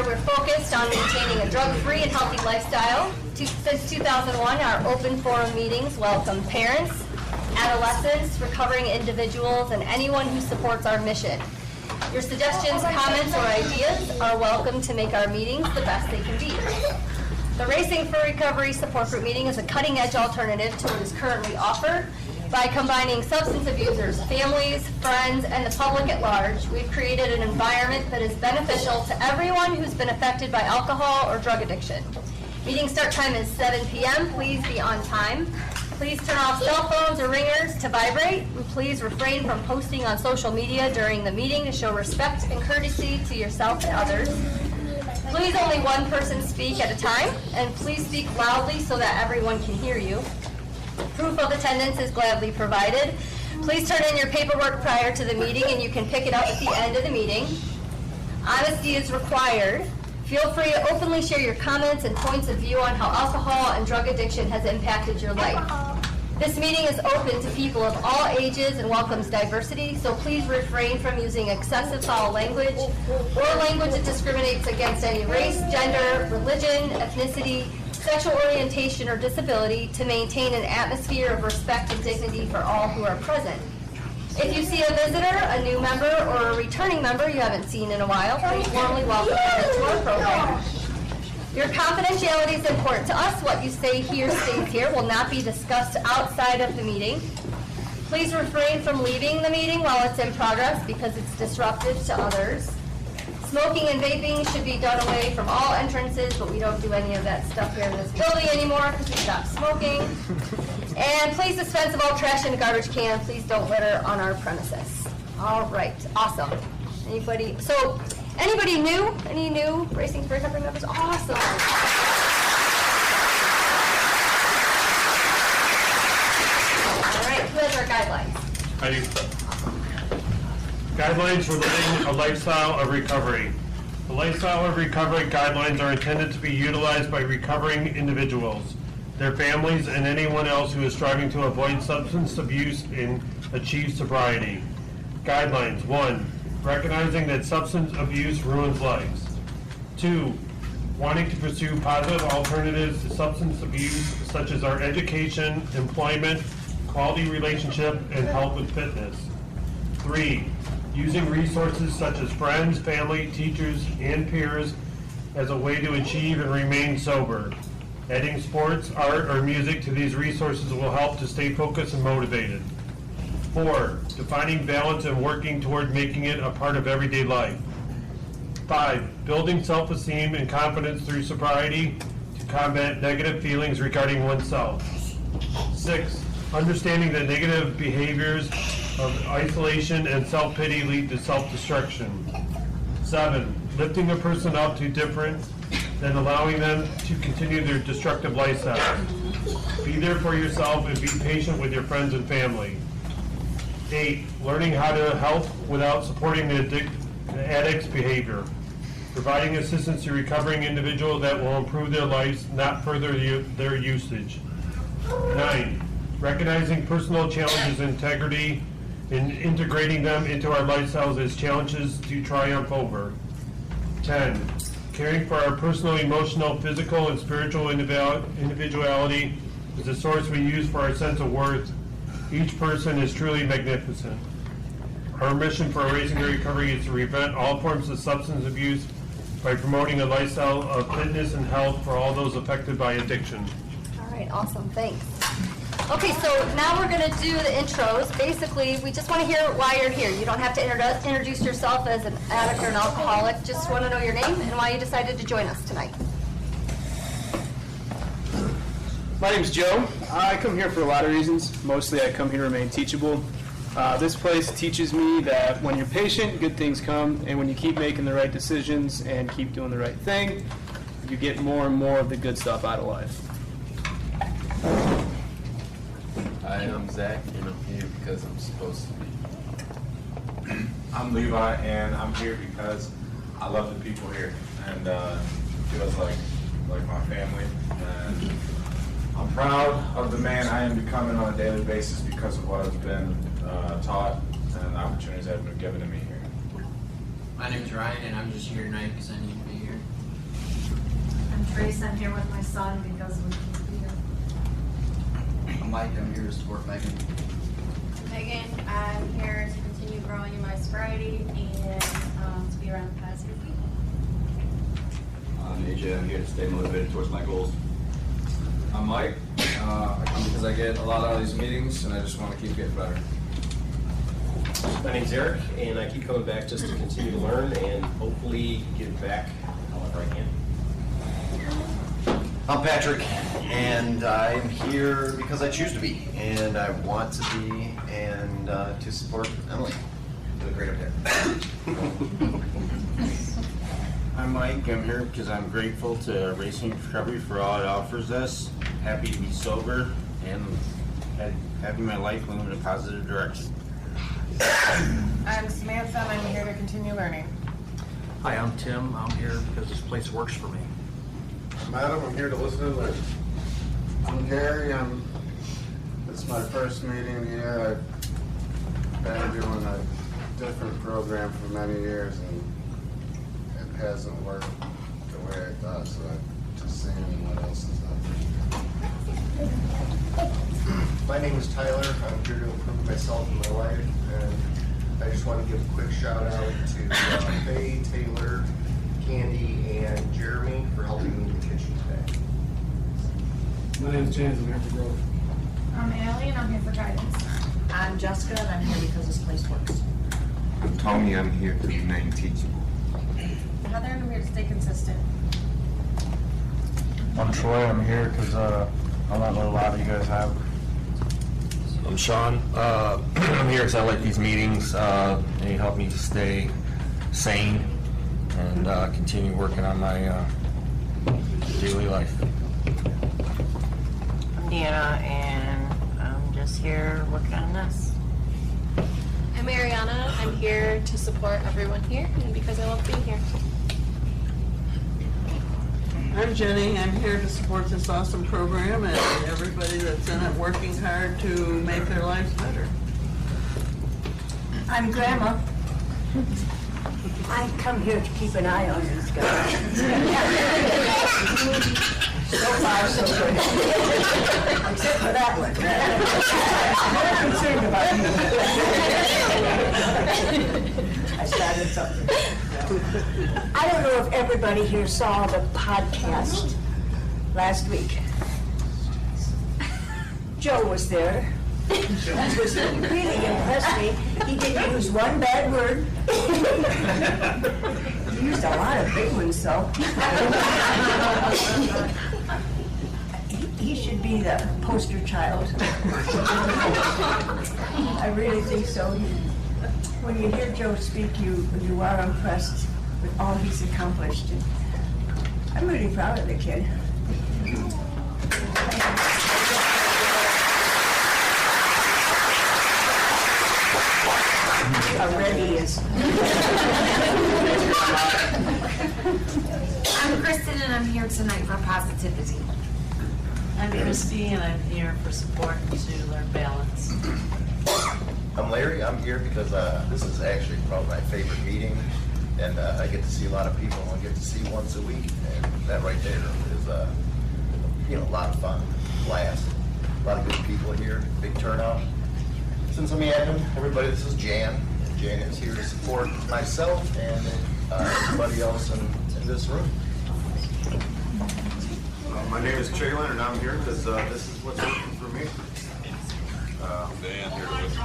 here, we're focused on maintaining a drug-free and healthy lifestyle. Since 2001, our open forum meetings welcome parents, adolescents, recovering individuals, and anyone who supports our mission. Your suggestions, comments, or ideas are welcome to make our meetings the best they can be. The Racing for Recovery Support Group meeting is a cutting-edge alternative to what is currently offered. By combining substance abusers, families, friends, and the public at large, we've created an environment that is beneficial to everyone who's been affected by alcohol or drug addiction. Meeting start time is 7 p.m. Please be on time. Please turn off cell phones or ringers to vibrate. And please refrain from posting on social media during the meeting to show respect and courtesy to yourself and others. Please only one person speak at a time, and please speak loudly so that everyone can hear you. Proof of attendance is gladly provided. Please turn in your paperwork prior to the meeting, and you can pick it up at the end of the meeting. Honesty is required. Feel free to openly share your comments and points of view on how alcohol and drug addiction has impacted your life. This meeting is open to people of all ages and welcomes diversity, so please refrain from using excessive foul language or language that discriminates against any race, gender, religion, ethnicity, sexual orientation, or disability to maintain an atmosphere of respect and dignity for all who are present. If you see a visitor, a new member, or a returning member you haven't seen in a while, please warmly welcome them to our program. Your confidentiality is important to us. What you say here stays here, will not be discussed outside of the meeting. Please refrain from leaving the meeting while it's in progress because it's disruptive to others. Smoking and vaping should be done away from all entrances, but we don't do any of that stuff here in this building anymore because we stopped smoking. And please dispense of all trash in a garbage can. Please don't litter on our premises. All right, awesome. Anybody new? Any new Racing for Recovery members? Awesome. All right, who has our guidelines? I do. Guidelines for living a lifestyle of recovery. The lifestyle of recovery guidelines are intended to be utilized by recovering individuals, their families, and anyone else who is striving to avoid substance abuse and achieve sobriety. Guidelines: 1. Recognizing that substance abuse ruins lives. 2. Wanting to pursue positive alternatives to substance abuse, such as our education, employment, quality relationship, and health and fitness. 3. Using resources such as friends, family, teachers, and peers as a way to achieve and remain sober. Adding sports, art, or music to these resources will help to stay focused and motivated. 4. Defining balance and working toward making it a part of everyday life. 5. Building self-esteem and confidence through sobriety to combat negative feelings regarding oneself. 6. Understanding that negative behaviors of isolation and self-pity lead to self-destruction. 7. Lifting a person up to different than allowing them to continue their destructive lifestyle. Be there for yourself and be patient with your friends and family. 8. Learning how to help without supporting the addict's behavior. Providing assistance to recovering individuals that will improve their lives, not further their usage. 9. Recognizing personal challenges and integrity and integrating them into our lifestyles as challenges to triumph over. 10. Caring for our personal, emotional, physical, and spiritual individuality is a source we use for our sense of worth. Each person is truly magnificent. Our mission for Racing for Recovery is to prevent all forms of substance abuse by promoting a lifestyle of fitness and health for all those affected by addiction. All right, awesome, thanks. Okay, so now we're going to do the intros. Basically, we just want to hear why you're here. You don't have to introduce yourself as an addict or an alcoholic. Just want to know your name and why you decided to join us tonight. My name's Joe. I come here for a lot of reasons. Mostly I come here to remain teachable. This place teaches me that when you're patient, good things come, and when you keep making the right decisions and keep doing the right thing, you get more and more of the good stuff out of life. Hi, I'm Zach, and I'm here because I'm supposed to be. I'm Levi, and I'm here because I love the people here, and it feels like my family. And I'm proud of the man I am becoming on a daily basis because of what I've been taught and the opportunities that have been given to me here. My name's Ryan, and I'm just here tonight because I need to be here. Grace, I'm here with my son because we can't be here. Mike, I'm here to support Megan. Megan, I'm here to continue growing in my sobriety and to be around positive people. I'm AJ, I'm here to stay motivated towards my goals. I'm Mike. I come because I get a lot out of these meetings, and I just want to keep getting better. My name's Eric, and I keep coming back just to continue to learn and hopefully give back however I can. I'm Patrick, and I'm here because I choose to be, and I want to be, and to support Emily to the greater good. I'm Mike. I'm here because I'm grateful to Racing Recovery for all it offers us. Happy to be sober and having my life move in a positive direction. I'm Samantha, and I'm here to continue learning. Hi, I'm Tim. I'm here because this place works for me. I'm Adam. I'm here to listen and learn. I'm Gary. It's my first meeting here. I've been doing a different program for many years, and it hasn't worked the way I thought, so I'm just seeing what else is out there. My name is Tyler. I'm here to improve myself and my life, and I just want to give a quick shout out to Faye, Taylor, Candy, and Jeremy for helping me in the kitchen today. My name is James. I'm here for growth. I'm Allie, and I'm here for guidance. I'm Jessica, and I'm here because this place works. I'm Tony. I'm here to remain teachable. Heather, and I'm here to stay consistent. I'm Troy. I'm here because I want what a lot of you guys have. I'm Sean. I'm here because I like these meetings. They help me stay sane and continue working on my daily life. I'm Deanna, and I'm just here working on this. I'm Ariana. I'm here to support everyone here and because I love being here. I'm Jenny. I'm here to support this awesome program and everybody that's in it working hard to make their lives better. I'm Grandma. I come here to keep an eye on these guys. So far, so good. Except for that one. I'm concerned about you. I started something. I don't know if everybody here saw the podcast last week. Joe was there. That was really impressed me. He didn't use one bad word. He used a lot of big ones, though. He should be the poster child. I really think so. When you hear Joe speak, you are impressed with all he's accomplished. And I'm really proud of the kid. Already is. I'm Kristen, and I'm here tonight for positivity. I'm Christy, and I'm here for support and to learn balance. I'm Larry. I'm here because this is actually probably my favorite meeting, and I get to see a lot of people I get to see once a week, and that right there is a lot of fun, blast, a lot of good people here, big turnout. Since I'm admin, everybody, this is Jan. And Jan is here to support myself and everybody else in this room. My name is Jalen, and I'm here because this is what's working for me. Dan here to listen.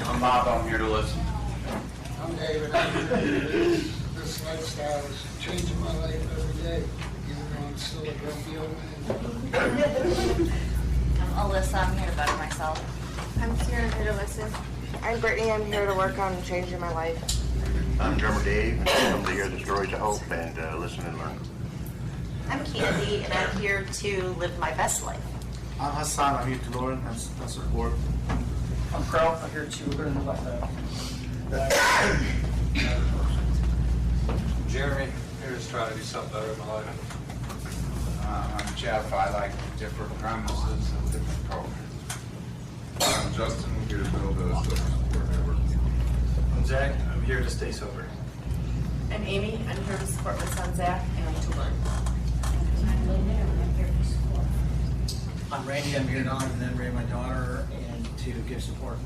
I'm Bob. I'm here to listen. I'm David. This lifestyle is changing my life every day, even though I'm still a grumpy old man. I'm Alyssa. I'm here to better myself. I'm Kira. I'm here to listen. I'm Brittany. I'm here to work on changing my life. I'm drummer Dave. I'm to hear the stories of hope and listen and learn. I'm Candy, and I'm here to live my best life. I'm Hassan. I'm here to learn and support. I'm Crow. I'm here to learn about that. Jeremy, here to try to do something better in my life. I'm Jeff. I like different premises and different programs. I'm Justin. I'm here to build a support network. I'm Zach. I'm here to stay sober. I'm Amy. I'm here to support my son's Zach, and to learn. I'm Randy, I'm here to honor and commemorate my daughter and to give support.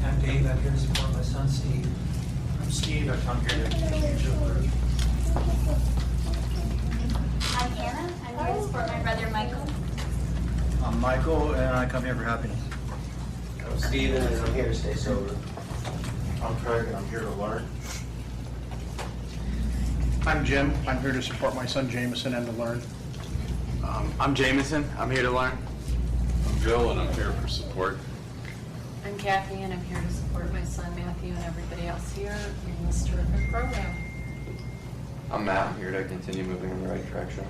I'm Dave, I'm here to support my son Steve. I'm Steve, I come here to continue to learn. I'm Hannah, I'm here to support my brother Michael. I'm Michael, and I come here for happiness. I'm Steven, and I'm here to stay sober. I'm Craig, and I'm here to learn. I'm Jim, I'm here to support my son Jameson and to learn. I'm Jameson. I'm here to learn. I'm Joe, and I'm here for support. I'm Kathy, and I'm here to support my son Matthew and everybody else here in this terrific program. I'm Matt. I'm here to continue moving in the right direction.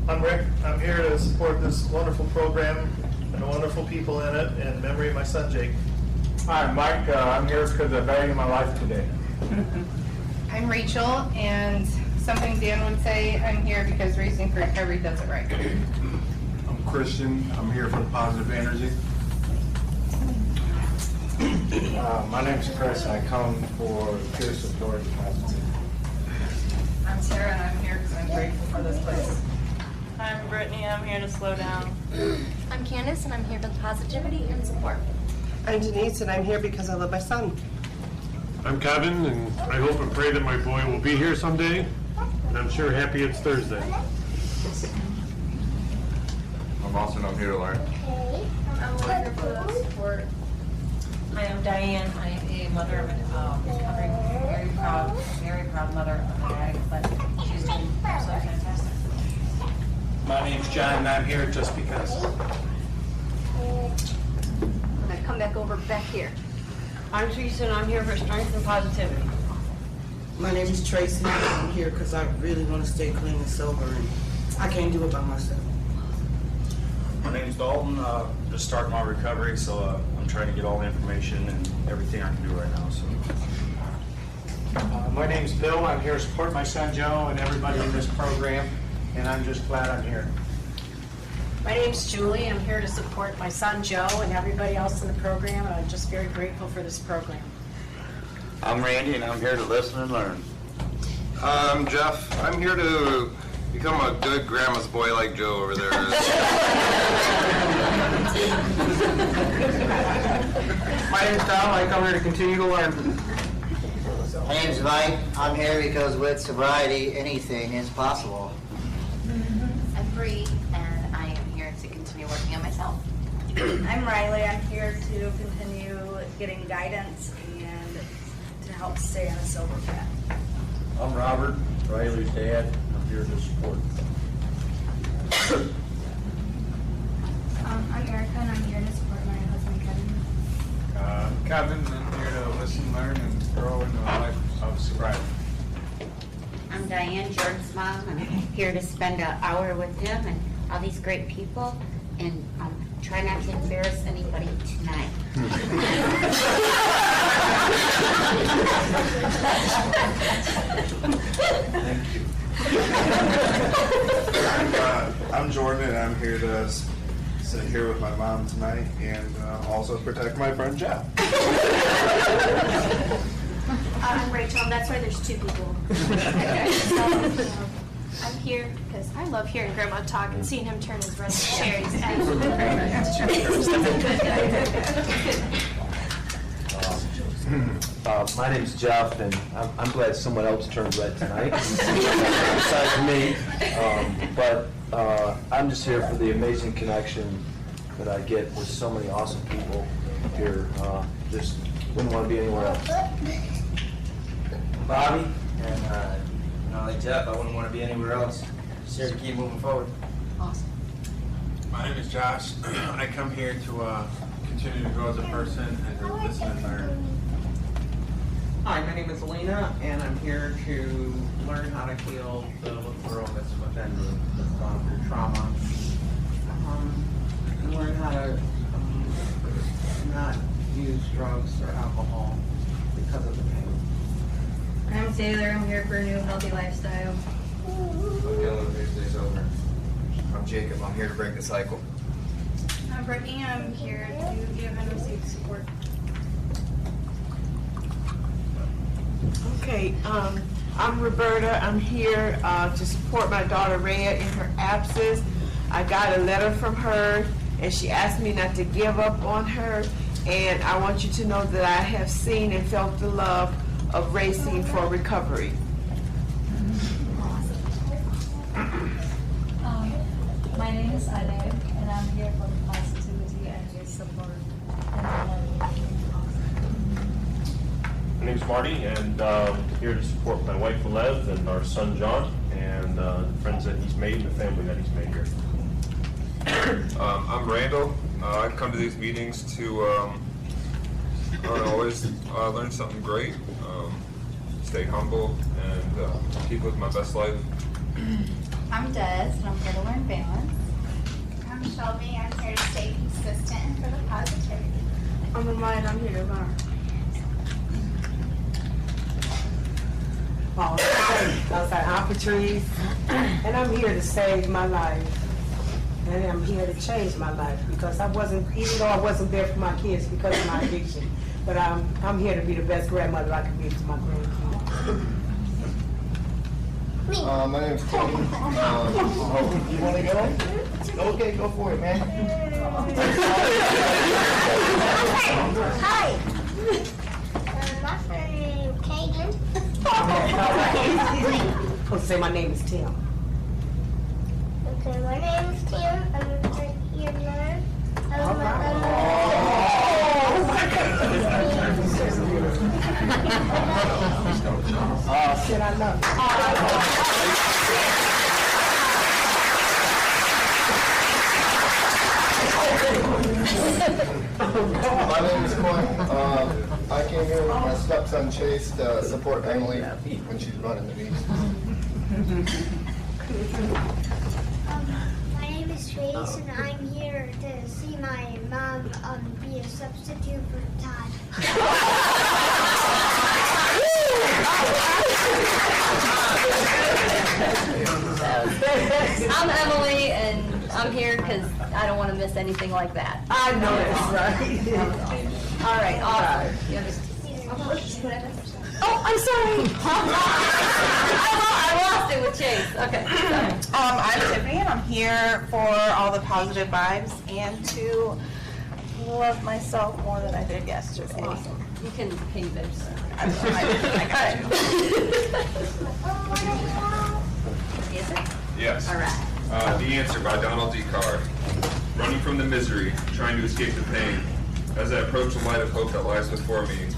I'm Rick. I'm here to support this wonderful program and the wonderful people in it in memory of my son Jake. Hi, I'm Mike. I'm here because I value my life today. I'm Rachel, and something Dan would say, I'm here because Racing for Recovery does it right. I'm Christian. I'm here for the positive energy. My name's Chris, and I come for peer support and positivity. I'm Sarah, and I'm here because I'm grateful for this place. I'm Brittany, I'm here to slow down. I'm Candace, and I'm here for positivity and support. I'm Denise, and I'm here because I love my son. I'm Kevin, and I hope and pray that my boy will be here someday, and I'm sure happy it's Thursday. I'm Austin. I'm here to learn. I'm here for the support. I am Diane. I am a mother of a recovering, very proud mother of an addict, but she's doing so fantastic. My name's John, and I'm here just because. I'm gonna come back over back here. I'm Teresa, and I'm here for strength and positivity. My name is Tracy, and I'm here because I really want to stay clean and sober, and I can't do it by myself. My name's Dalton. Just starting my recovery, so I'm trying to get all the information and everything I can do right now. So. My name's Bill. I'm here to support my son Joe and everybody in this program, and I'm just glad I'm here. My name's Julie. I'm here to support my son Joe and everybody else in the program, and I'm just very grateful for this program. I'm Randy, and I'm here to listen and learn. I'm Jeff. I'm here to become a good grandma's boy like Joe over there is. My name's Tom. I come here to continue to learn. My name's Mike. I'm here because with sobriety, anything is possible. I'm Bree, and I am here to continue working on myself. I'm Riley. I'm here to continue getting guidance and to help stay on a sober path. I'm Robert, Riley's dad. I'm here to support. I'm Erica, and I'm here to support my husband Kevin. Kevin, I'm here to listen, learn, and grow in the life of sobriety. I'm Diane, Jordan's mom. I'm here to spend an hour with him and all these great people, and try not to embarrass anybody tonight. Thank you. I'm Jordan, and I'm here to sit here with my mom tonight and also protect my friend Jeff. I'm Rachel, and that's why there's two people. I'm here because I love hearing Grandma talk and seeing him turn his red cherries. My name's Jeff, and I'm glad someone else turned red tonight, besides me. But I'm just here for the amazing connection that I get with so many awesome people here. Just wouldn't want to be anywhere else. Bobby, and like Jeff, I wouldn't want to be anywhere else. Just here to keep moving forward. Awesome. My name is Josh. I come here to continue to grow as a person and to listen and learn. Hi, my name is Alina, and I'm here to learn how to heal the little girl that's within me, that's gone through trauma. And learn how to not use drugs or alcohol because of the pain. I'm Taylor. I'm here for a new healthy lifestyle. I'm Dylan, here to stay sober. I'm Jacob. I'm here to break the cycle. I'm Brittany. I'm here to give and receive support. Okay, I'm Roberta. I'm here to support my daughter Rhea in her absence. I got a letter from her, and she asked me not to give up on her. And I want you to know that I have seen and felt the love of Racing for Recovery. My name is Alev, and I'm here for the positivity and your support. My name's Marty, and here to support my wife Lev and our son John, and the friends that he's made and the family that he's made here. I'm Randall. I come to these meetings to always learn something great, stay humble, and keep living my best life. I'm Des, and I'm here to learn balance. I'm Shelby. I'm here to stay consistent and for the positivity. I'm Amaya, and I'm here to learn. I'm Patrice, and I'm here to save my life. And I'm here to change my life because even though I wasn't there for my kids because of my addiction, but I'm here to be the best grandmother I can be to my grandkids. My name's Tony. You want to go? Okay, go for it, man. Hi. My name is Kagan. Supposed to say my name is Tim. Okay, my name is Tim. I'm here to learn. Oh, shit, I love My name is Coy. I came here with my stepson Chase to support Emily when she's running the meetings. My name is Trace, and I'm here to see my mom be a substitute for Todd. I'm Emily, and I'm here because I don't want to miss anything like that. I know that's right. All right, awesome. Oh, I'm sorry. I lost it with Chase. Okay. I'm Tiffany, and I'm here for all the positive vibes and to love myself more than I did yesterday. Awesome. You can ping this. I got it. Is it? Yes. All right. The Answer by Donald D. Carr. Running from the misery, trying to escape the pain. As I approach the light of hope that lies before me,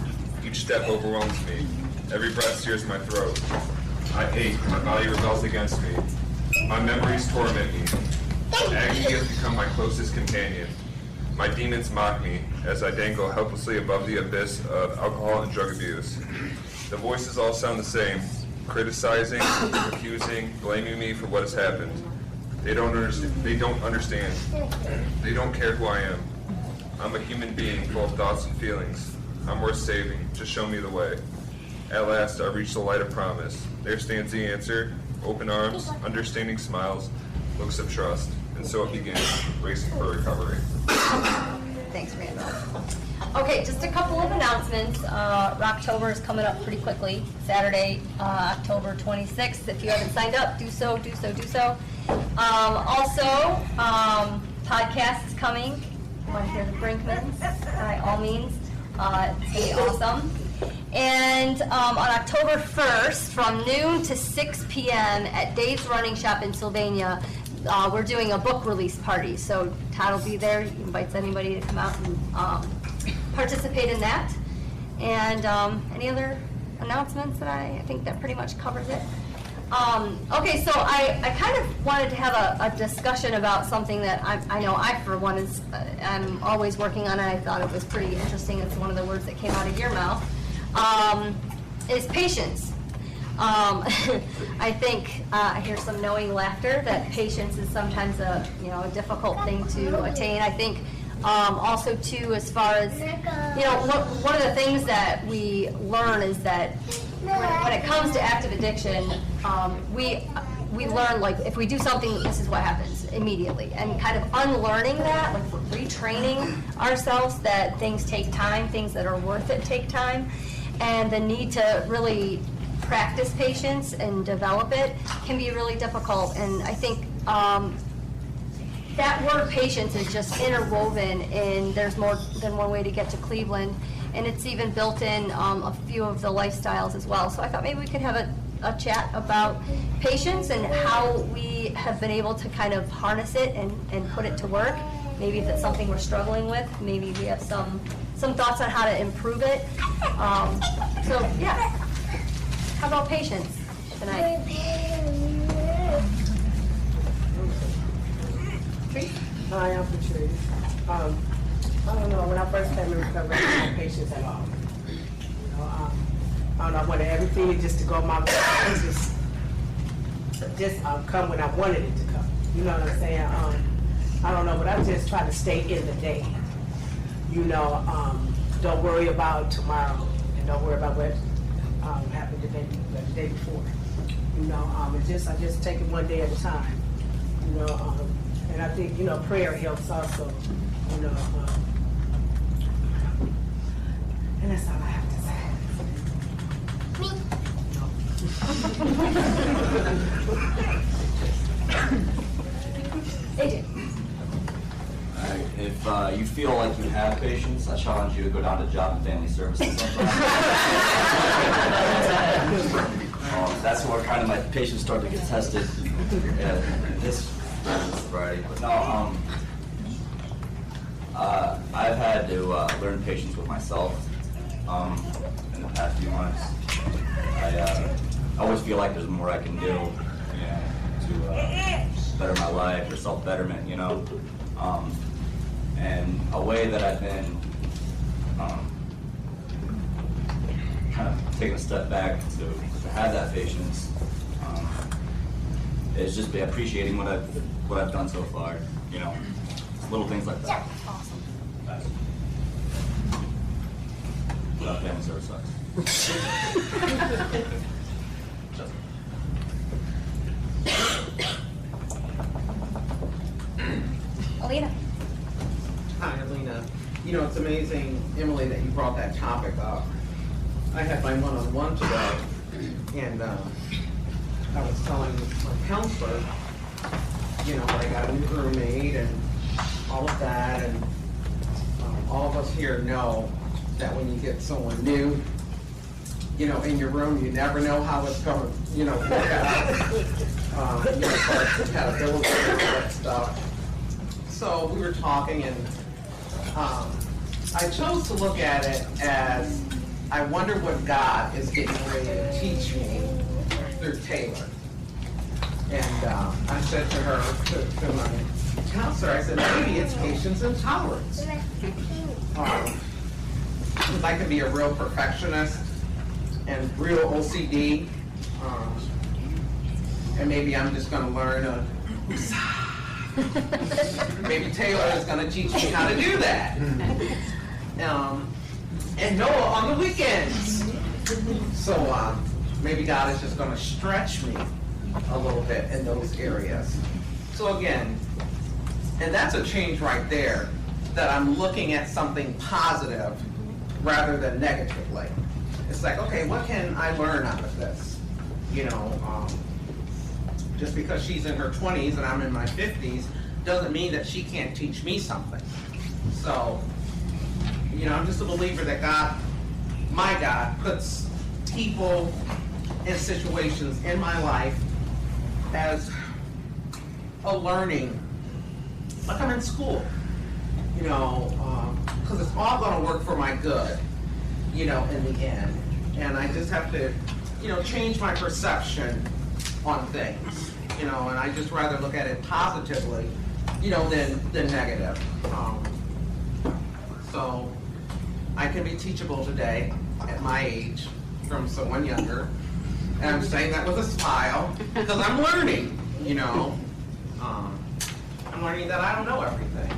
each step overwhelms me. Every breath sears my throat. I ache, my body rebels against me. My memories torment me. Agony has become my closest companion. My demons mock me as I dangle helplessly above the abyss of alcohol and drug abuse. The voices all sound the same, criticizing, accusing, blaming me for what has happened. They don't understand. They don't care who I am. I'm a human being full of thoughts and feelings. I'm worth saving. Just show me the way. At last, I reach the light of promise. There stands the answer. Open arms, understanding smiles, looks of trust. And so it begins, racing for recovery. Thanks, Randall. Okay, just a couple of announcements. Rocktober is coming up pretty quickly. Saturday, October 26th. If you haven't signed up, do so. Also, podcast is coming. You want to hear the Brinkmans? By all means. It's going to be awesome. And on October 1st, from noon to 6 p.m. at Dave's Running Shop in Sylvania, we're doing a book release party. So Todd will be there. He invites anybody to come out and participate in that. And any other announcements that I think that pretty much covers it. Okay, so I kind of wanted to have a discussion about something that I know I, for one, I'm always working on, and I thought it was pretty interesting. It's one of the words that came out of your mouth, is patience. I think I hear some knowing laughter that patience is sometimes a difficult thing to attain. I think also too, as far as one of the things that we learn is that when it comes to active addiction, we learn, like, if we do something, this is what happens immediately, and kind of unlearning that, like retraining ourselves that things take time, things that are worth it take time. and the need to really practice patience and develop it can be really difficult. And I think that word patience is just interwoven, and there's more than one way to get to Cleveland, and it's even built in a few of the lifestyles as well. So I thought maybe we could have a chat about patience and how we have been able to kind of harness it and put it to work. Maybe if it's something we're struggling with, maybe we have some thoughts on how to improve it. So yeah, how about patience tonight? Hi, I'm Patrice. I don't know, when I first came in recovery, I had no patience at all. You know, I don't know, I wanted everything just to go my way, just come when I wanted it to come. You know what I'm saying? I don't know, but I just try to stay in the day. You know, don't worry about tomorrow, and don't worry about what happened the day before. You know, I just take it one day at a time. You know, and I think, you know, prayer helps also. You know, and that's all I have to say. AJ. Alright, if you feel like you have patience, I challenge you to go down to Job and Family Services sometime. That's where kind of my patience started to get tested this Friday. But no, I've had to learn patience with myself in the past few months. I always feel like there's more I can do, you know, to better my life or self-betterment, you know. And a way that I've been kind of taking a step back to have that patience is just be appreciating what I've done so far, you know, little things like that. Awesome. Without family service sucks. Alina. Hi, Alina. You know, it's amazing, Emily, that you brought that topic up. I had my one-on-one today, and I was telling my counselor, you know, I got a new roommate and all of that, and all of us here know that when you get someone new, you know, in your room, you never know how it's going to, you know, work out. You know, as far as compatibility and all that stuff. So we were talking, and I chose to look at it as, I wonder what God is getting ready to teach me through Taylor. And I said to her, to my counselor, I said, maybe it's patience and tolerance. Because I can be a real perfectionist and real OCD. And maybe I'm just going to learn maybe Taylor is going to teach me how to do that. And Noah on the weekends. So maybe God is just going to stretch me a little bit in those areas. So again, and that's a change right there, that I'm looking at something positive rather than negatively. It's like, okay, what can I learn out of this? You know, just because she's in her 20s and I'm in my 50s doesn't mean that she can't teach me something. So, you know, I'm just a believer that God, my God, puts people and situations in my life as a learning, like I'm in school, you know, because it's all going to work for my good, you know, in the end. And I just have to, you know, change my perception on things, you know, and I just rather look at it positively, you know, than negative. So I can be teachable today at my age from someone younger. And I'm saying that with a smile because I'm learning, you know. I'm learning that I don't know everything.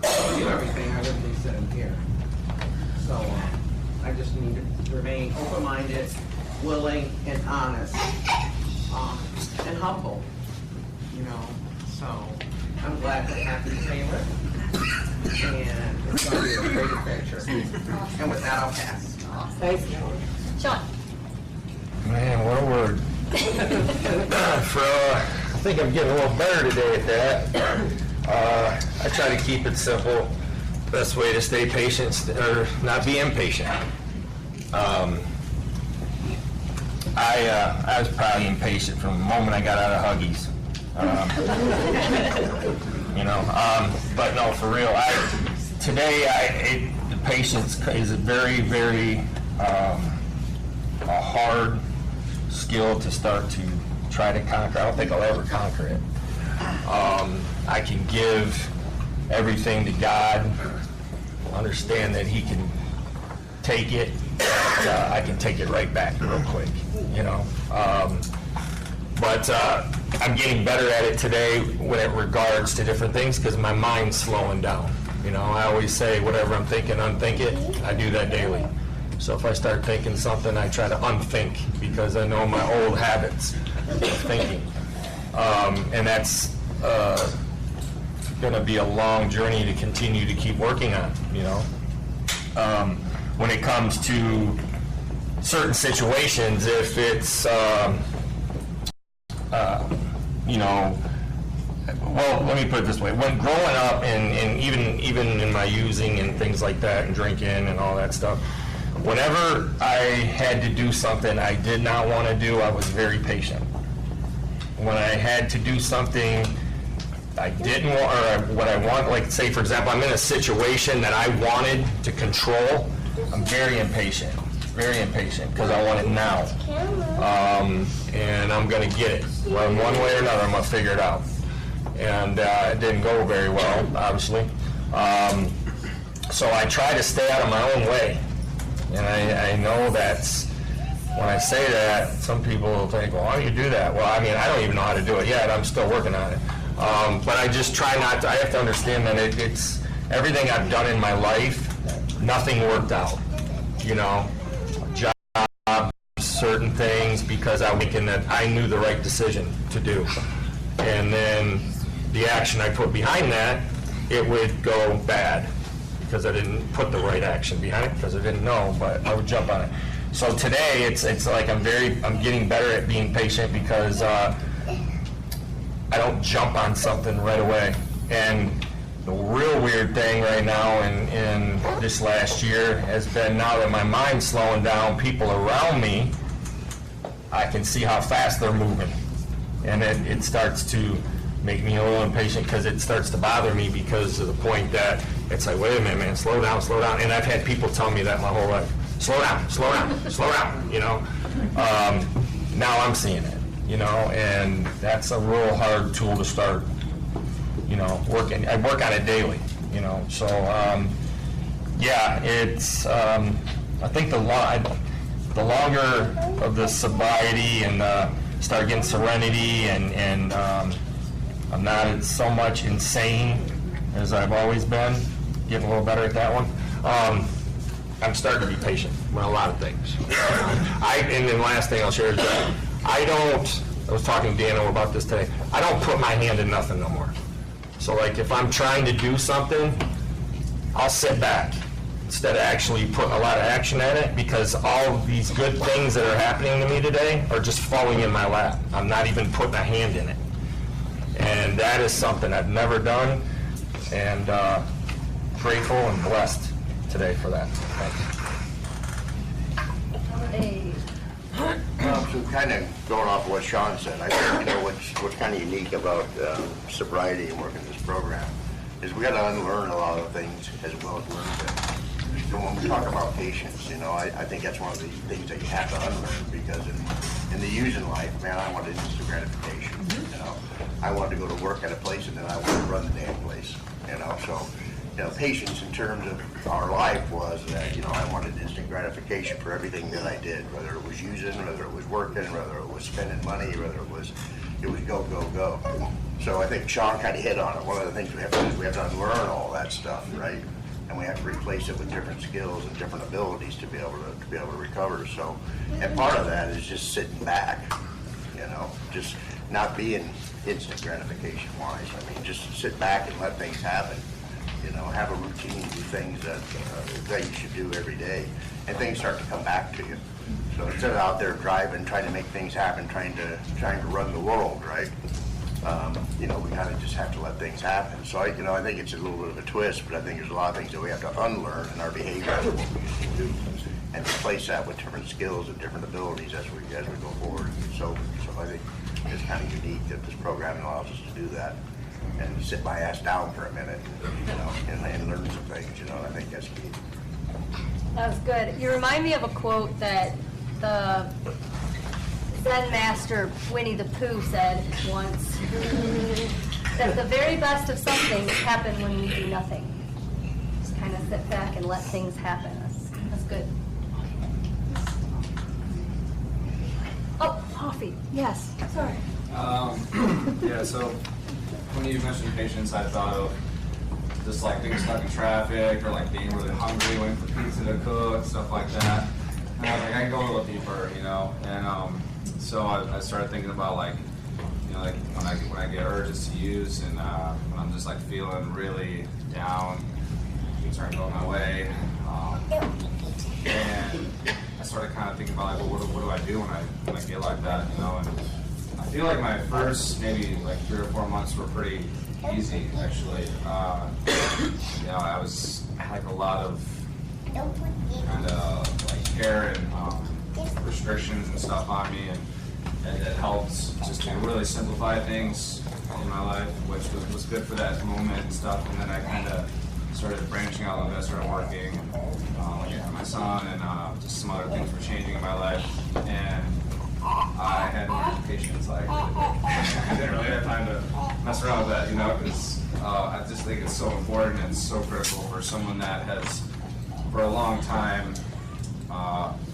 If I knew everything, I wouldn't be sitting here. So I just need to remain open-minded, willing, and honest, and humble, you know. So I'm glad to have you, Taylor. And it's going to be a great adventure. And with that, I'll pass. Awesome. Thanks, Sean? Man, what a word. I think I'm getting a little better today at that. I try to keep it simple. Best way to stay patient or not be impatient. I was probably impatient from the moment I got out of Huggies. But no, for real. Today, the patience is a very, very a hard skill to start to try to conquer. I don't think I'll ever conquer it. I can give everything to God, understand that He can take it. I can take it right back real quick, But I'm getting better at it today when it regards to different things because my mind's slowing down. I always say whatever I'm thinking, unthink it. I do that daily. So if I start thinking something, I try to unthink because I know my old habits of thinking. And that's going to be a long journey to continue to keep working on, When it comes to certain situations, if it's, well, let me put it this way. When growing up and even in my using and things like that and drinking and all that stuff, whenever I had to do something I did not want to do, I was very patient. When I had to do something I didn't want, or what I want, like say for example, I'm in a situation that I wanted to control, I'm very impatient because I want it now. And I'm going to get it. Well, in one way or another, I'm going to figure it out. And it didn't go very well, obviously. So I try to stay out of my own way. And I know that's, when I say that, some people will think, well, how do you do that? Well, I don't even know how to do it yet. I'm still working on it. But I just try not to, I have to understand that it's everything I've done in my life, nothing worked out. Jobs, certain things, because I was thinking that I knew the right decision to do. And then the action I put behind that, it would go bad because I didn't put the right action behind it because I didn't know, but I would jump on it. So today, it's like I'm getting better at being patient because I don't jump on something right away. And the real weird thing right now in this last year has been, now that my mind's slowing down, people around me, I can see how fast they're moving. And it starts to make me a little impatient because it starts to bother me because of the point that it's like, wait a minute, man, slow down. And I've had people tell me that my whole life. Slow down, now I'm seeing it, and that's a real hard tool to start, working. I work on it daily, so, it's, I think the longer of the sobriety and start getting serenity and I'm not so much insane as I've always been, getting a little better at that one. I'm starting to be patient with a lot of things. And then last thing I'll share is that I was talking to Dano about this today, I don't put my hand in nothing no more. So like if I'm trying to do something, I'll sit back instead of actually putting a lot of action at it, because all of these good things that are happening to me today are just falling in my lap. I'm not even putting a hand in it. And that is something I've never done, and grateful and blessed today for that. Thanks. So kind of going off of what Sean said, I think what's kind of unique about sobriety and working this program is we got to unlearn a lot of things as well as learn things. So when we talk about patience, I think that's one of the things that you have to unlearn, because in the using life, man, I wanted instant gratification. I wanted to go to work at a place and then I wanted to run the damn place. So patience in terms of our life was that, I wanted instant gratification for everything that I did, whether it was using, whether it was working, whether it was spending money, whether it was go. So I think Sean kind of hit on it. One of the things we have to do is we have to unlearn all that stuff, right? And we have to replace it with different skills and different abilities to be able to recover. So, and part of that is just sitting back, just not being instant gratification wise. Just sit back and let things happen. you know, have a routine, do things that you should do every day, and things start to come back to you. So instead of out there driving, trying to make things happen, trying to run the world, right? You know, we kind of just have to let things happen. So I think it's a little bit of a twist, but I think there's a lot of things that we have to unlearn in our behavior of what we used to do, and replace that with different skills and different abilities as we go forward. So I think it's kind of unique that this program allows us to do that and sit my ass down for a minute, you know, and learn some things. You know, I think that's key. That was good. You remind me of a quote that the Zen master Winnie the Pooh said once, that the very best of something happen when we do nothing. Just kind of sit back and let things happen. That's good. Oh, coffee. Yes. Sorry. Yeah, so when you mentioned patience, I thought of just like being stuck in traffic or like being really hungry, waiting for pizza to cook, stuff like that. And I was like, I can go a little deeper, you know. And so I started thinking about like, you know, like when I get urges to use, and when I'm just like feeling really down, things aren't going my way. And I started kind of thinking about like, well, what do I do when I get like that, you know? And I feel like my first maybe like 3 or 4 months were pretty easy, actually. You know, I had like a lot of kind of like care and restrictions and stuff on me, and it helped just to really simplify things in my life, which was good for that moment and stuff. And then I kind of started branching out a little bit. I started working, and my son, and just some other things were changing in my life. And I had more patience. Like, I didn't really have time to mess around with that, you know, because I just think it's so important and so critical for someone that has, for a long time,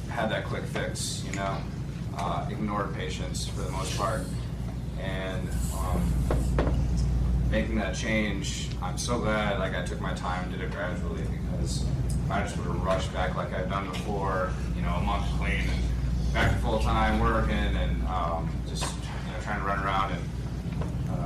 had that quick fix, you know, ignored patience for the most part. And making that change, I'm so glad like I took my time and did it gradually, because I just would have rushed back like I've done before, you know, a month clean and back to full-time working and just, you know, trying to run around. And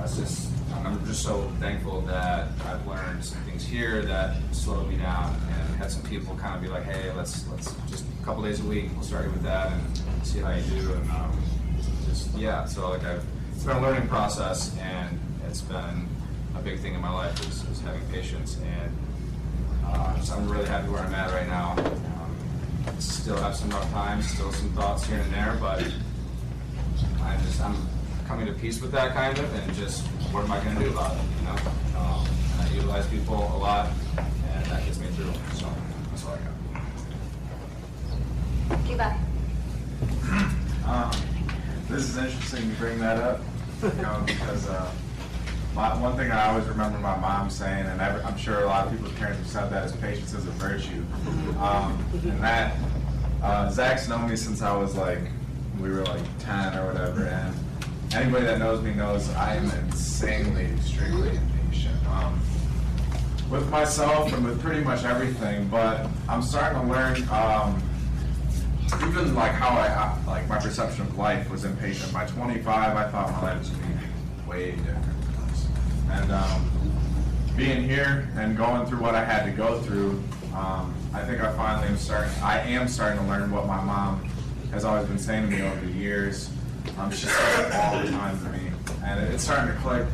it's just, I'm just so thankful that I've learned some things here that slowed me down, and had some people kind of be like, hey, let's just a couple days a week, we'll start you with that and see how you do. And just, yeah, so like it's been a learning process, and it's been a big thing in my life is having patience. And so I'm really happy where I'm at right now. Still have some rough times, still some thoughts here and there, but I'm coming to peace with that kind of, and just what am I going to do about it, you know? And I utilize people a lot, and that gets me through. So that's all I got. Okay, bye. This is interesting you bring that up, you know, because one thing I always remember my mom saying, and I'm sure a lot of people's parents have said that, is patience is a virtue. And that, Zach's known me since I was like, we were like 10 or whatever, and anybody that knows me knows I am insanely, extremely impatient. With myself and with pretty much everything, but I'm starting to learn, even like how like my perception of life was impatient. By 25, I thought my life was going to be way different. And being here and going through what I had to go through, I think I am starting to learn what my mom has always been saying to me over the years. She says it all the time to me, and it's starting to click.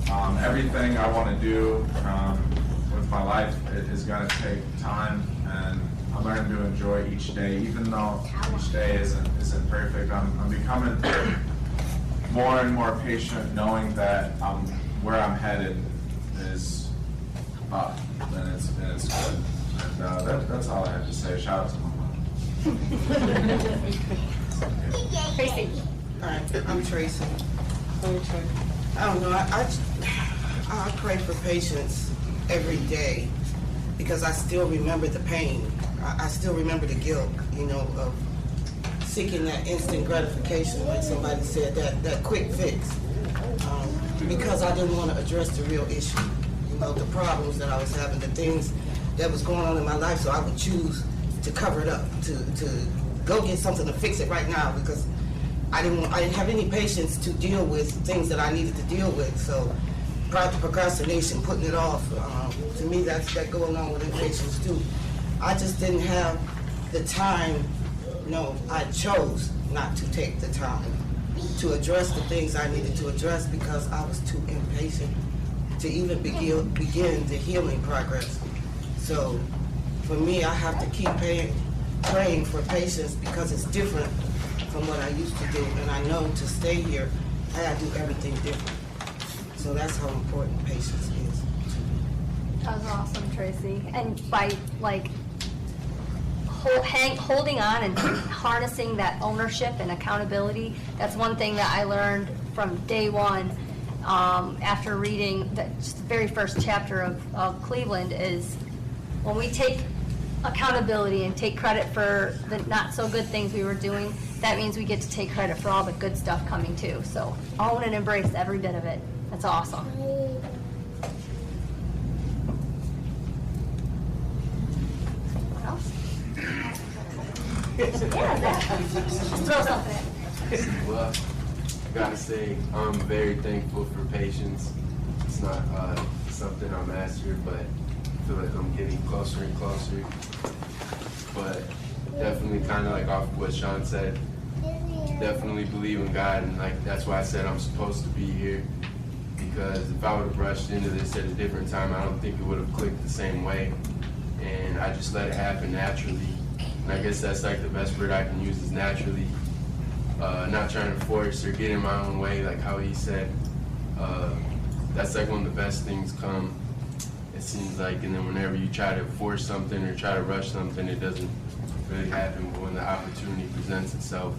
Everything I want to do with my life, it is going to take time, and I'm learning to enjoy each day, even though each day isn't perfect. I'm becoming more and more patient, knowing that where I'm headed is up, and it's good. And that's all I have to say. Shout out to my mom. Tracy. Hi, I'm Tracy. I don't know. I pray for patience every day, because I still remember the pain. I still remember the guilt, you know, of seeking that instant gratification, like somebody said, that quick fix. Because I didn't want to address the real issue, you know, the problems that I was having, the things that was going on in my life. So I would choose to cover it up, to go get something to fix it right now, because I didn't have any patience to deal with things that I needed to deal with. So procrastination, putting it off. To me, that go along with impatience too. I just didn't have the time. No, I chose not to take the time to address the things I needed to address because I was too impatient to even begin the healing progress. So for me, I have to keep praying for patience because it's different from what I used to do. And I know to stay here, I gotta do everything different. So that's how important patience is. That was awesome, Tracy. And by holding on and harnessing that ownership and accountability, that's one thing that I learned from day one after reading just the very first chapter of Cleveland is when we take accountability and take credit for the not so good things we were doing, that means we get to take credit for all the good stuff coming too. So own and embrace every bit of it. That's awesome. What else? Throw something in. Well, I gotta say, I'm very thankful for patience. It's not something I mastered, but I feel like I'm getting closer and closer. But definitely kind of like off of what Sean said, definitely believe in God, and like that's why I said I'm supposed to be here. Because if I would have rushed into this at a different time, I don't think it would have clicked the same way. And I just let it happen naturally. And I guess that's like the best word I can use is naturally. Not trying to force or get in my own way, like how he said. That's like when the best things come, it seems like. And then whenever you try to force something or try to rush something, it doesn't really happen. But when the opportunity presents itself,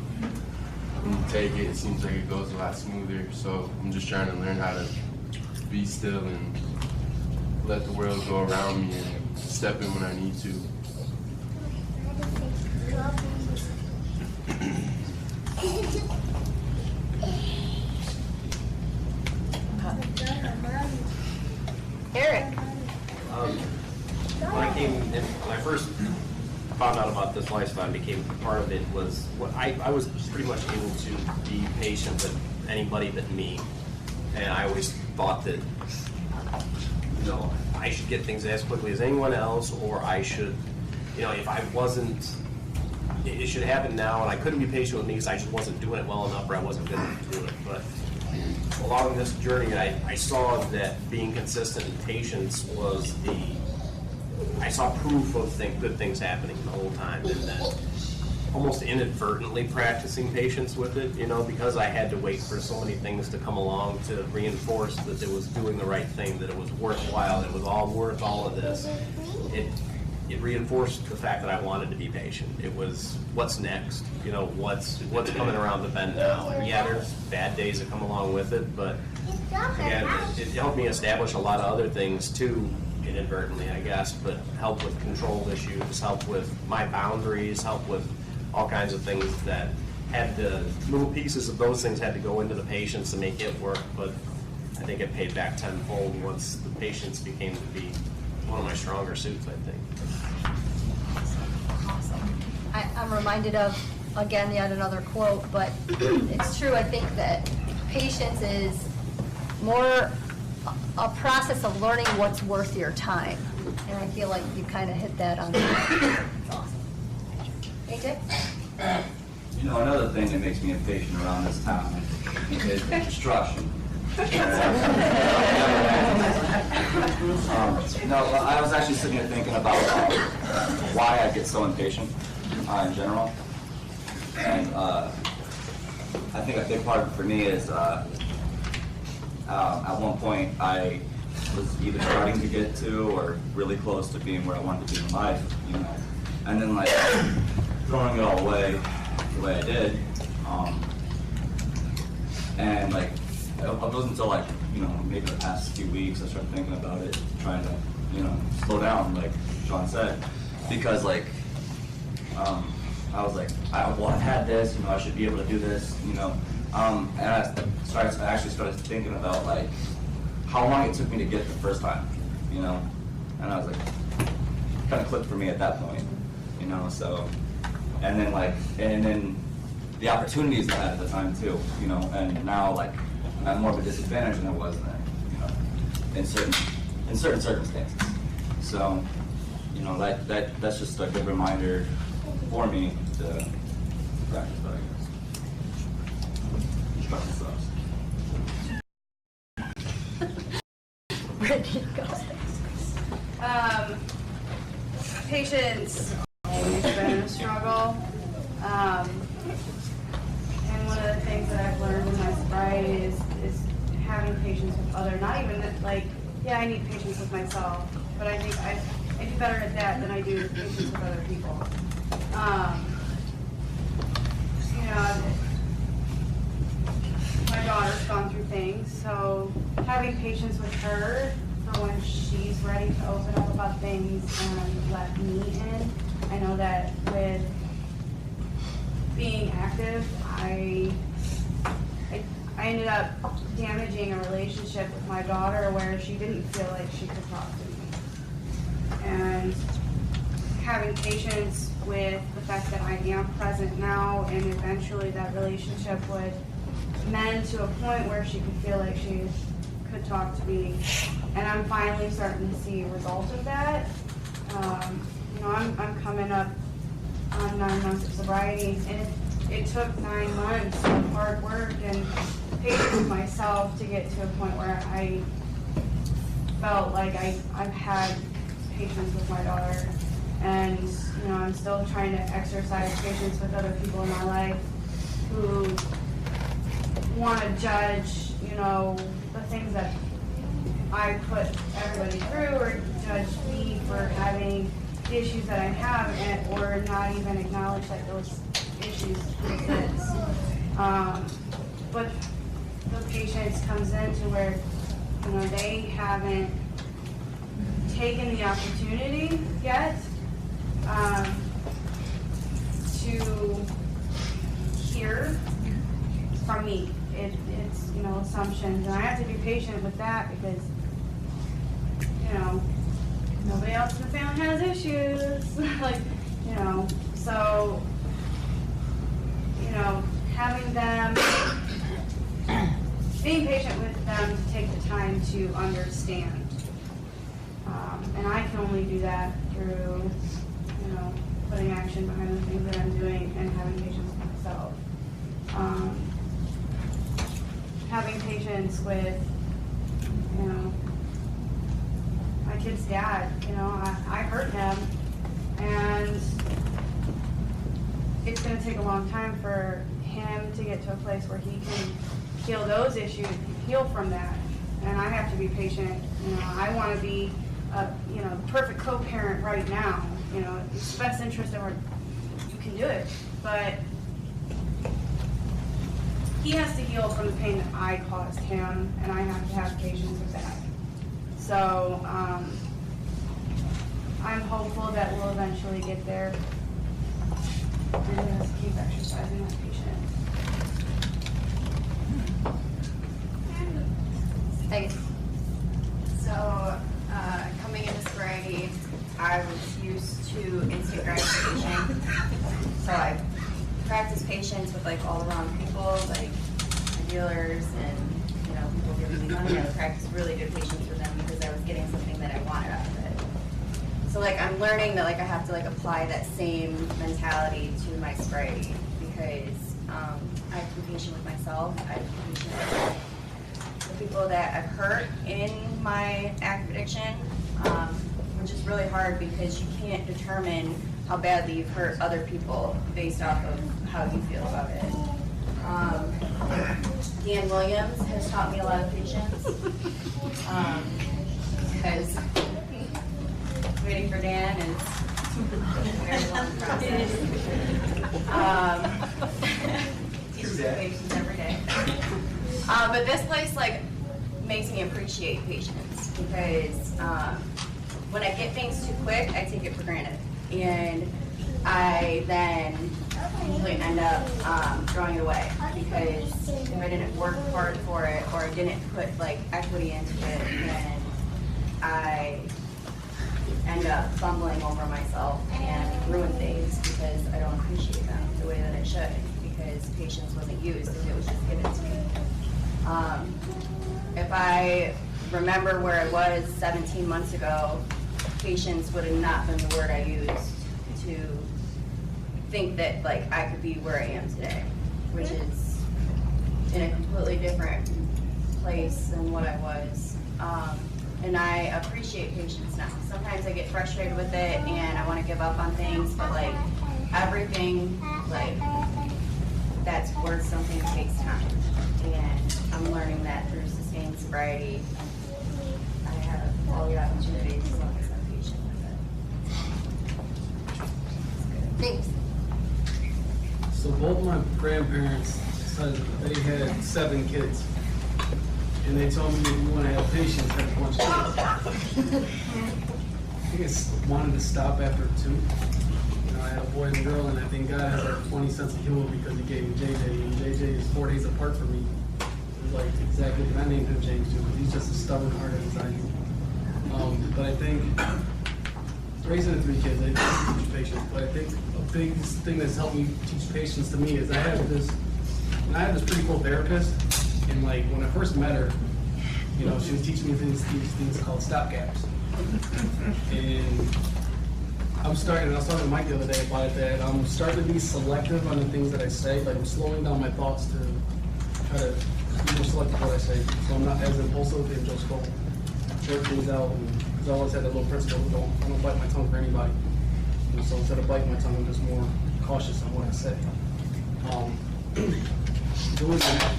when you take it, it seems like it goes a lot smoother. So I'm just trying to learn how to be still and let the world go around me and step in when I need to. Eric. When I first found out about this lifestyle and became part of it was what I was pretty much able to be patient with anybody but me. And I always thought that, I should get things as quickly as anyone else, or I should, if I wasn't, it should happen now, and I couldn't be patient with me because I just wasn't doing it well enough, or I wasn't good enough to do it. But along this journey, I saw that being consistent and patience was I saw proof of good things happening the whole time, and then almost inadvertently practicing patience with it, because I had to wait for so many things to come along to reinforce that it was doing the right thing, that it was worthwhile, it was all worth all of this. It reinforced the fact that I wanted to be patient. It was what's next, what's coming around the bend now. And yeah, there's bad days that come along with it, but again, it helped me establish a lot of other things too, inadvertently, I guess, but help with control issues, help with my boundaries, help with all kinds of things that had to, little pieces of those things had to go into the patience to make it work, but I think it paid back tenfold once the patience became to be one of my stronger suits, I think. Awesome. I'm reminded of, again, yet another quote, but it's true. I think that patience is more a process of learning what's worth your time. And I feel like you kind of hit that on the head. It's awesome. AJ? Another thing that makes me impatient around this town is construction. I was actually sitting here thinking about why I get so impatient in general. And I think a big part for me is at one point I was either starting to get to or really close to being where I wanted to be in life, and then throwing it all away the way I did. And it wasn't until maybe the past few weeks I started thinking about it, trying to slow down, like Sean said, because I was like, I had this, I should be able to do this, and I actually started thinking about how long it took me to get the first time, and I was like, kind of clicked for me at that point, so, and then the opportunities I had at the time too, and now I'm more of a disadvantage than I was then, in certain circumstances. So, you know, that's just a good reminder for me to practice better, I guess. Where did it go? Patience always been a struggle. And one of the things that I've learned in my sobriety is having patience with others. Not even that, like, yeah, I need patience with myself, but I think I do better at that than I do patience with other people. You know, my daughter's gone through things, so having patience with her for when she's ready to open up about things and let me in. I know that with being active, I ended up damaging a relationship with my daughter where she didn't feel like she could talk to me. And having patience with the fact that I am present now, and eventually that relationship would mend to a point where she could feel like she could talk to me. And I'm finally starting to see a result of that. You know, I'm coming up on 9 months of sobriety, and it took 9 months of hard work and patience with myself to get to a point where I felt like I've had patience with my daughter. And, you know, I'm still trying to exercise patience with other people in my life who want to judge, you know, the things that I put everybody through, or judge me for having the issues that I have, or not even acknowledge that those issues exist. But the patience comes into where, you know, they haven't taken the opportunity yet to hear from me. It's, you know, assumptions, and I have to be patient with that because, you know, nobody else in the family has issues. Like, you know, so, you know, having them, being patient with them to take the time to understand. And I can only do that through, you know, putting action behind the things that I'm doing and having patience with myself. Having patience with, you know, my kid's dad. You know, I hurt him, and it's going to take a long time for him to get to a place where he can heal those issues, heal from that. And I have to be patient. You know, I want to be, you know, the perfect co-parent right now. You know, it's the best interest of our, you can do it, but he has to heal from the pain that I caused him, and I have to have patience with that. So I'm hopeful that we'll eventually get there. And just keep exercising that patience. Thanks. So coming into sobriety, I was used to instant gratification. So I practice patience with like all the wrong people, like my dealers and, you know, people giving me money. I would practice really good patience with them because I was getting something that I wanted out of it. So like I'm learning that like I have to like apply that same mentality to my sobriety because I have to be patient with myself. I have to be patient with the people that I've hurt in my active addiction, which is really hard because you can't determine how badly you've hurt other people based off of how you feel about it. Dan Williams has taught me a lot of patience because waiting for Dan is a very long process. Teaches me patience every day. But this place like makes me appreciate patience because when I get things too quick, I take it for granted. And I then usually end up throwing it away because if I didn't work hard for it or I didn't put like equity into it, then I end up fumbling over myself and ruin things because I don't appreciate them the way that I should because patience wasn't used and it was just given to me. If I remember where I was 17 months ago, patience would have not been the word I used to think that like I could be where I am today, which is in a completely different place than what I was. And I appreciate patience now. Sometimes I get frustrated with it and I want to give up on things, but like everything, like that's worth something that takes time. And I'm learning that through sustained sobriety. I have all the opportunities as long as I'm patient with it. Thanks. So both my grandparents said they had 7 kids. And they told me if you want to have patience, have a bunch of kids. I guess wanted to stop after 2. You know, I had a boy and a girl, and I think God has a funny sense of humor because he gave me JJ, and JJ is 4 days apart from me. It was like exactly, and I named him James too, because he's just as stubborn hearted as I am. But I think raising 3 kids, I teach patience. But I think a big thing that's helped me teach patience to me is I have this pretty cool therapist. And like when I first met her, you know, she was teaching me these things called stopgaps. And I was talking to Mike the other day about it, that I'm starting to be selective on the things that I say. Like I'm slowing down my thoughts to try to be more selective what I say. So I'm not as impulsive and just go short things out. Because I always had that little principle, I don't bite my tongue for anybody. And so instead of biting my tongue, I'm just more cautious on what I say. Doing that,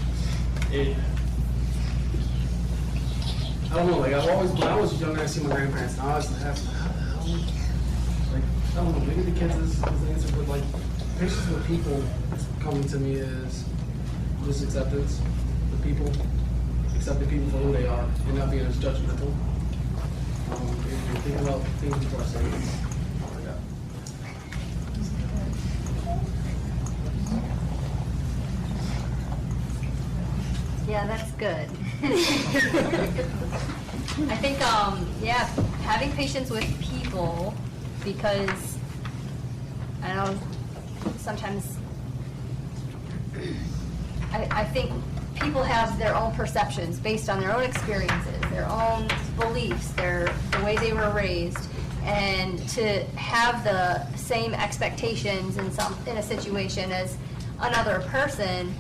I don't know, like when I was younger, I see my grandparents, now I was like, like, I don't know, maybe the kids is the answer, but like, patience with people coming to me is just acceptance with people, accepting people for who they are, and not being as judgmental. And think about things before I say it. Yeah, that's good. I think, yeah, having patience with people, because I know sometimes I think people have their own perceptions based on their own experiences, their own beliefs, the way they were raised, and to have the same expectations in a situation as another person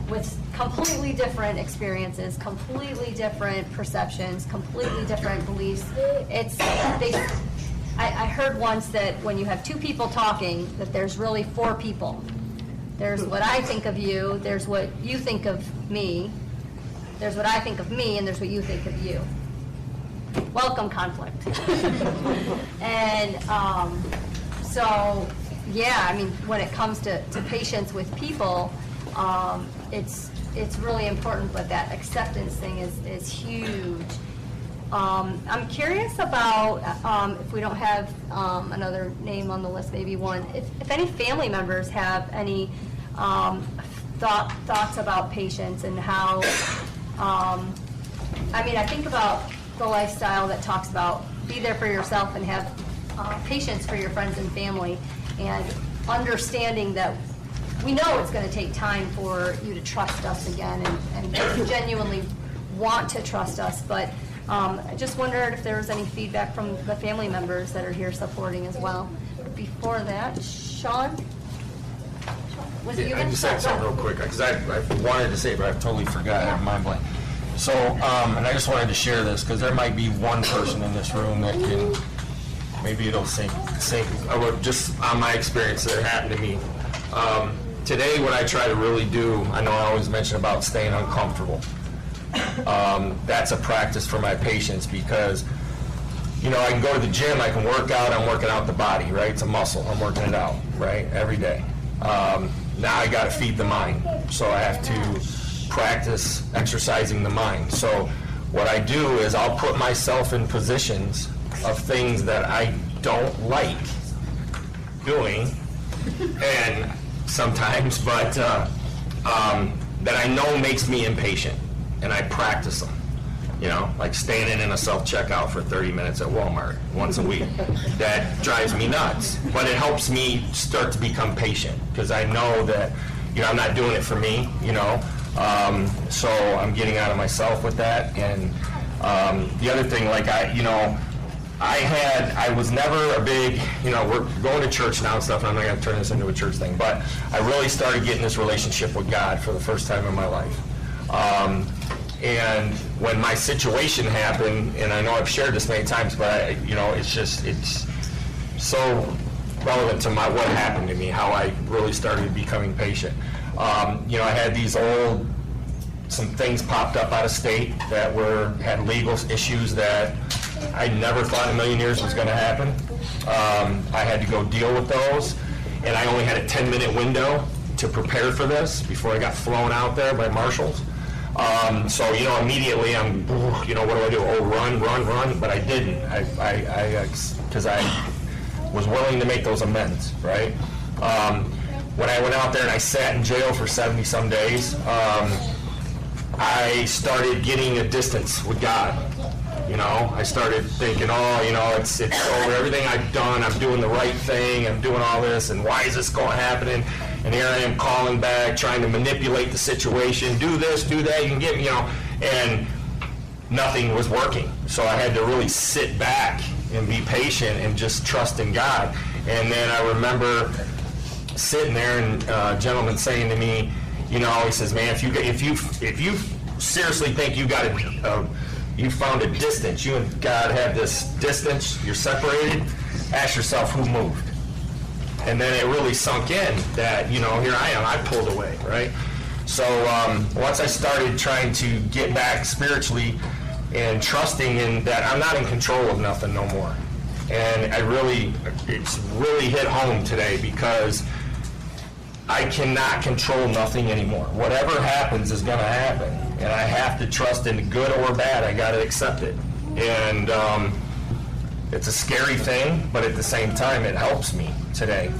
with completely different experiences, completely different perceptions, completely different beliefs. I heard once that when you have 2 people talking, that there's really 4 people. There's what I think of you, there's what you think of me, there's what I think of me, and there's what you think of you. Welcome conflict. And so, yeah, I mean, when it comes to patience with people, it's really important, but that acceptance thing is huge. I'm curious about, if we don't have another name on the list, maybe one, if any family members have any thoughts about patience and how, I mean, I think about the lifestyle that talks about be there for yourself and have patience for your friends and family, and understanding that we know it's going to take time for you to trust us again and genuinely want to trust us, but I just wondered if there was any feedback from the family members that are here supporting as well. Before that, Sean? Was it you? I just had something real quick, because I wanted to say it, but I totally forgot. I have mind blank. So, and I just wanted to share this, because there might be one person in this room that can, maybe it'll sink, just on my experience that happened to me. Today, what I try to really do, I know I always mention about staying uncomfortable. That's a practice for my patients, because, you know, I can go to the gym, I can work out, I'm working out the body, right? It's a muscle, I'm working it out, right, every day. Now I got to feed the mind, so I have to practice exercising the mind. So what I do is I'll put myself in positions of things that I don't like doing, and sometimes, but that I know makes me impatient, and I practice them. You know, like standing in a self-checkout for 30 minutes at Walmart once a week. That drives me nuts, but it helps me start to become patient, because I know that, you know, I'm not doing it for me, you know, so I'm getting out of myself with that, and The other thing, like I was never a big, we're going to church now and stuff, and I'm not going to turn this into a church thing, but I really started getting this relationship with God for the first time in my life. And when my situation happened, and I know I've shared this many times, but it's so relevant to what happened to me, how I really started becoming patient. I had some things popped up out of state that had legal issues that I never thought in a million years was going to happen. I had to go deal with those, and I only had a 10-minute window to prepare for this before I got flown out there by marshals. So immediately I'm, what do I do? Oh, run, but I didn't. Because I was willing to make those amends, right? When I went out there and I sat in jail for 70-some days, I started getting a distance with God. I started thinking, it's over. Everything I've done, I'm doing the right thing. I'm doing all this, and why is this happening? And here I am calling back, trying to manipulate the situation. Do this, do that. You can get me, and nothing was working. So I had to really sit back and be patient and just trust in God. And then I remember sitting there and a gentleman saying to me, he says, man, if you seriously think you found a distance, you and God have this distance, you're separated, ask yourself who moved. And then it really sunk in that, here I am, I pulled away, right? So once I started trying to get back spiritually and trusting in that I'm not in control of nothing no more. And it's really hit home today because I cannot control nothing anymore. Whatever happens is going to happen. And I have to trust in good or bad. I got to accept it. And it's a scary thing, but at the same time, it helps me today.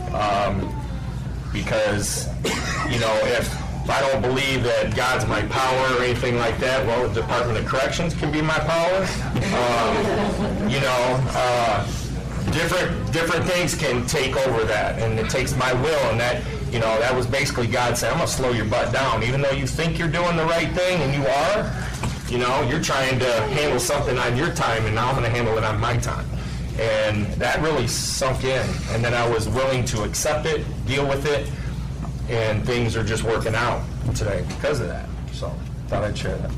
Because, if I don't believe that God's my power or anything like that, well, the Department of Corrections can be my power. Different things can take over that, and it takes my will, and that was basically God saying, I'm going to slow your butt down. Even though you think you're doing the right thing, and you are, you're trying to handle something on your time, and now I'm going to handle it on my time. And that really sunk in. And then I was willing to accept it, deal with it, and things are just working out today because of that. So, thought I'd share that.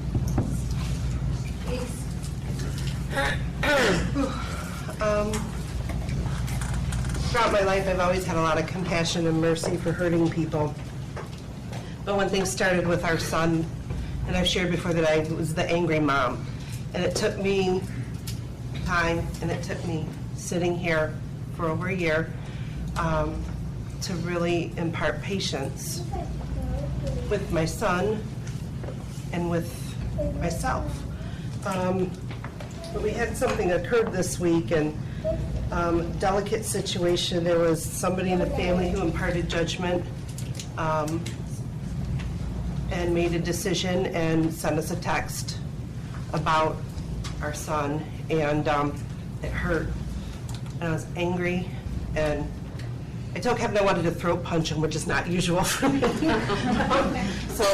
Throughout my life, I've always had a lot of compassion and mercy for hurting people. But when things started with our son, and I've shared before that I was the angry mom, and it took me time, and it took me sitting here for over a year to really impart patience with my son and with myself. But we had something occurred this week, and delicate situation. There was somebody in the family who imparted judgment and made a decision and sent us a text about our son, and it hurt. And I was angry, and I told Kevin I wanted to throat punch him, which is not usual for me. So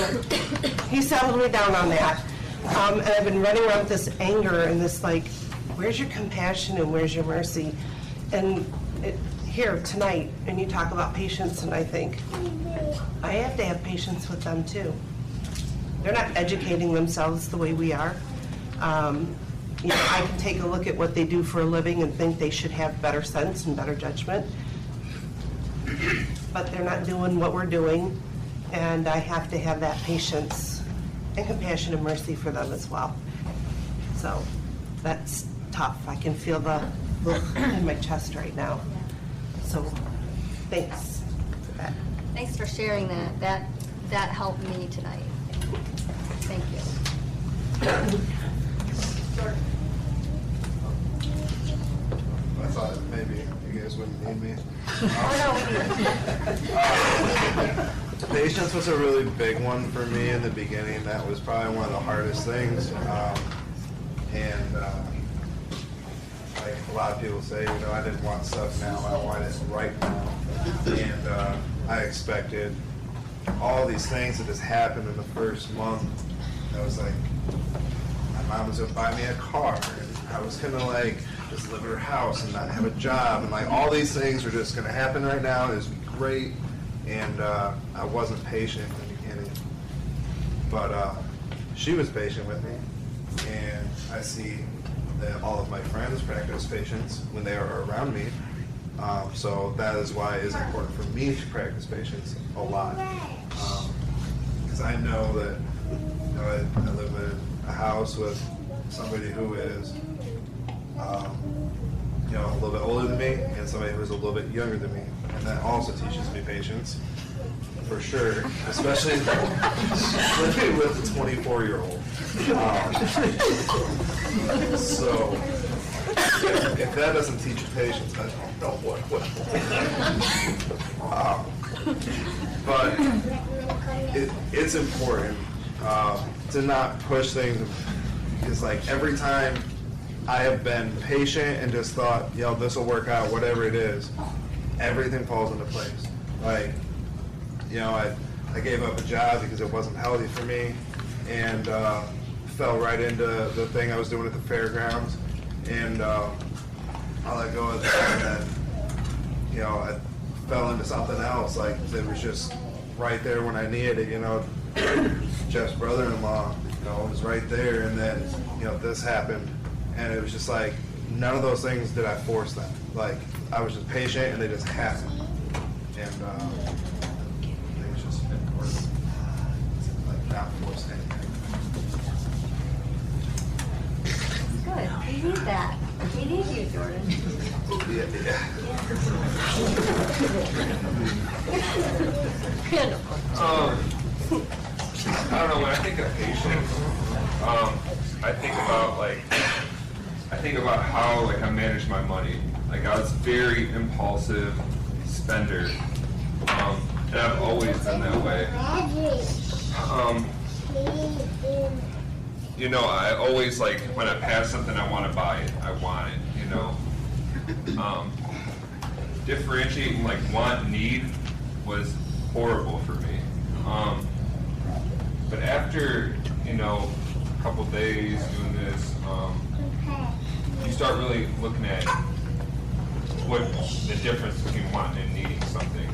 he settled me down on that. And I've been running around with this anger and this where's your compassion and where's your mercy? And here tonight, and you talk about patience, and I think, I have to have patience with them too. They're not educating themselves the way we are. I can take a look at what they do for a living and think they should have better sense and better judgment. But they're not doing what we're doing, and I have to have that patience and compassion and mercy for them as well. So that's tough. I can feel the in my chest right now. So thanks for that. Thanks for sharing that. That helped me tonight. Thank you. I thought maybe you guys wouldn't need me. Patience was a really big one for me in the beginning. That was probably one of the hardest things. Like a lot of people say, I didn't want stuff now, I want it right now. And I expected all these things that just happened in the first month. I was like, I my mom was gonna buy me a car, and I was gonna like just live at her house and not have a job, and like all these things were just gonna happen right now. It was great, and I wasn't patient in the beginning, but she was patient with me, and I see that all of my friends practice patience when they are around me. So that is why it is important for me to practice patience a lot, because I know that I live in a house with somebody who is a little bit older than me and somebody who's a little bit younger than me, and that also teaches me patience for sure, especially living with a 24-year-old. So if that doesn't teach you patience, I don't know what will. But it's important to not push things, because like every time I have been patient and just thought, this will work out, whatever it is, everything falls into place. Like, I gave up a job because it wasn't healthy for me, and fell right into the thing I was doing at the fairgrounds, and I let go of that, and then, I fell into something else, like, that was just right there when I needed it, Jeff's brother-in-law, was right there, and then, this happened, and it was just like, none of those things did I force them. Like, I was just patient, and they just happened, and it was just important, like, not force anything. Good. We need that. We need you, Jordan. I don't know, when I think of patience, I think about how I manage my money. Like, I was very impulsive spender, and I've always been that way. I always, when I pass something, I want to buy it. I want it, differentiating, want and need was horrible for me. But after, a couple days doing this, you start really looking at what the difference between wanting and needing something.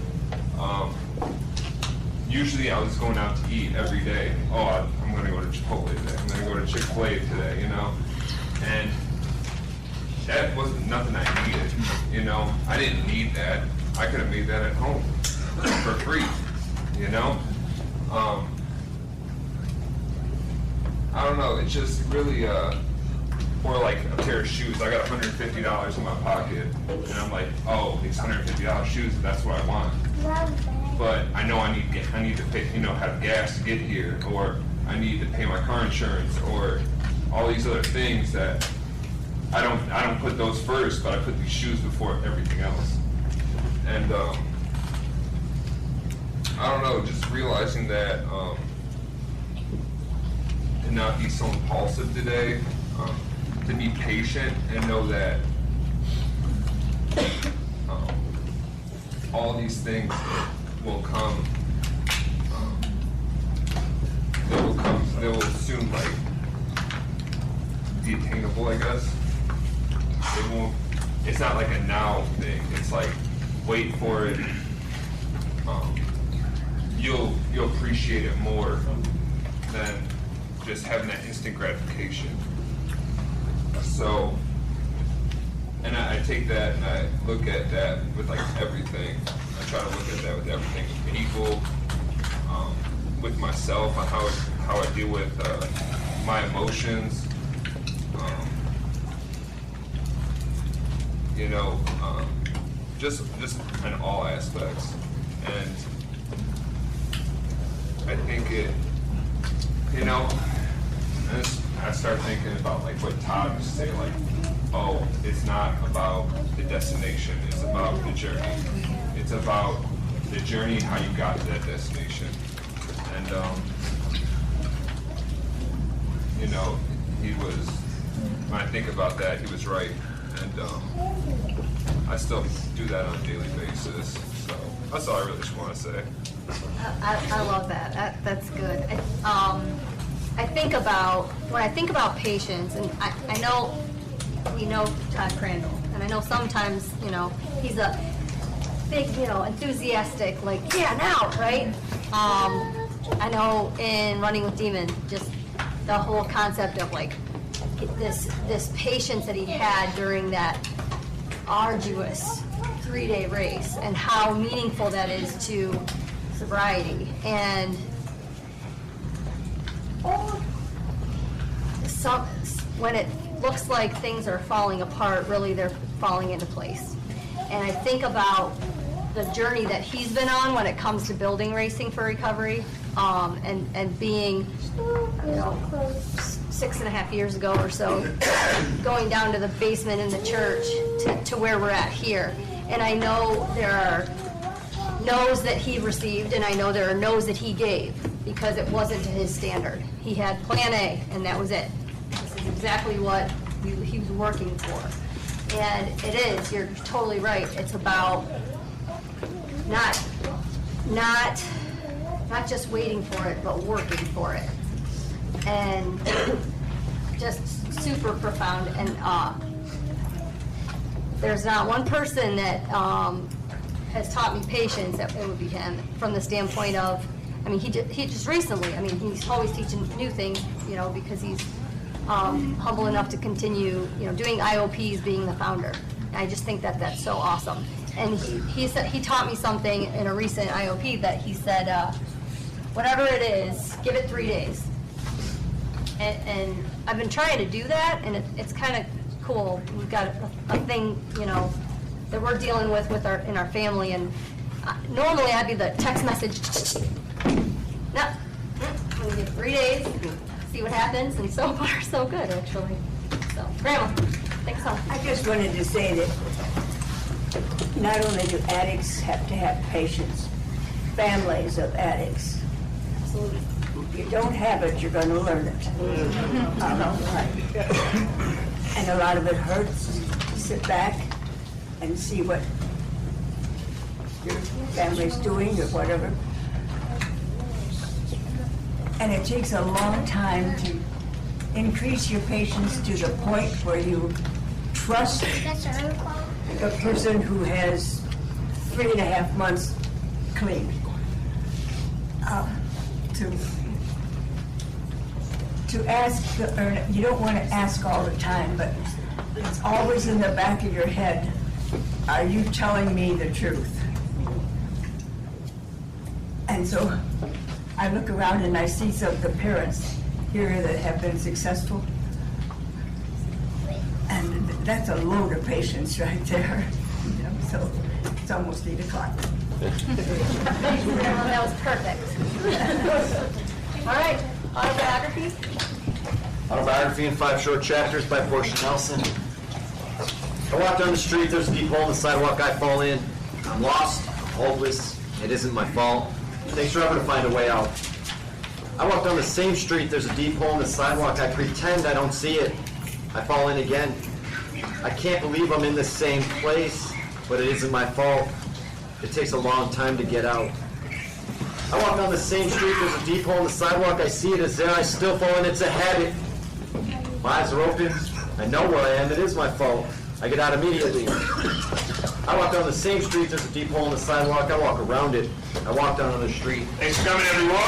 Usually I was going out to eat every day. Oh, I'm going to go to Chipotle today. I'm going to go to Chick-fil-A today, And that wasn't nothing I needed, I didn't need that. I could have made that at home for free, I don't know, it's just really, or like a pair of shoes. I got $150 in my pocket, and I'm like, oh, these $150 shoes, that's what I want. But I know I need to pay, have gas to get here, or I need to pay my car insurance, or all these other things that I don't put those first, but I put these shoes before everything else. And I don't know, just realizing that to not be so impulsive today, to be patient and know that all these things will come. They will soon be attainable, I guess. It won't. It's not like a now thing. It's like wait for it. You'll appreciate it more than just having that instant gratification. So, and I take that and I look at that with everything. I try to look at that with everything, with people, with myself, on how I deal with my emotions. Just in all aspects. And I think it, I start thinking about what Todd used to say, oh, it's not about the destination, it's about the journey. It's about the journey and how you got to that destination. And he was, when I think about that, he was right. And I still do that on a daily basis. So that's all I really just want to say. I love that. That's good. when I think about patients, and I know, we know Todd Crandall, and I know sometimes, you know, he's a big, you know, enthusiastic, like, yeah, now, right? I know in Running with Demons, just the whole concept of like this patience that he had during that arduous 3-day race, and how meaningful that is to sobriety. And when it looks like things are falling apart, really they're falling into place. And I think about the journey that he's been on when it comes to building Racing for Recovery, and being, you know, 6.5 years ago or so, going down to the basement in the church to where we're at here. And I know there are no's that he received, and I know there are no's that he gave, because it wasn't to his standard. He had plan A, and that was it. This is exactly what he was working for. And it is, you're totally right, it's about not just waiting for it, but working for it. And just super profound. And there's not one person that has taught me patience, that it would be him, from the standpoint of, I mean, he just recently, I mean, he's always teaching new things, you know, because he's humble enough to continue, you know, doing IOPs, being the founder. And I just think that that's so awesome. And he said, he taught me something in a recent IOP that he said, whatever it is, give it 3 days. And I've been trying to do that, and it's kind of cool. We've got a thing, you know, that we're dealing with in our family, and normally I'd be the text message. No, I'm gonna give 3 days, see what happens, and so far so good, actually. So, Grandma, thanks so much. I just wanted to say that not only do addicts have to have patience, families of addicts. Absolutely. If you don't have it, you're going to learn it. And a lot of it hurts to sit back and see what your family's doing or whatever. And it takes a long time to increase your patience to the point where you trust the person who has 3.5 months clean. To ask, or you don't want to ask all the time, but it's always in the back of your head, are you telling me the truth? And so I look around and I see some of the parents here that have been successful. And that's a load of patience right there. You know, so it's almost 8 o'clock. That was perfect. All right, autobiography. Autobiography in 5 short chapters by Portia Nelson. I walk down the street, there's a deep hole in the sidewalk I fall in. I'm lost, I'm hopeless, it isn't my fault. It takes forever to find a way out. I walk down the same street, there's a deep hole in the sidewalk, I pretend I don't see it. I fall in again. I can't believe I'm in the same place, but it isn't my fault. It takes a long time to get out. I walk down the same street, there's a deep hole in the sidewalk, I see it is there, I still fall in, it's a habit. My eyes are open, I know where I am, it is my fault. I get out immediately. I walk down the same street, there's a deep hole in the sidewalk, I walk around it. I walk down on the street. Thanks for coming, everyone.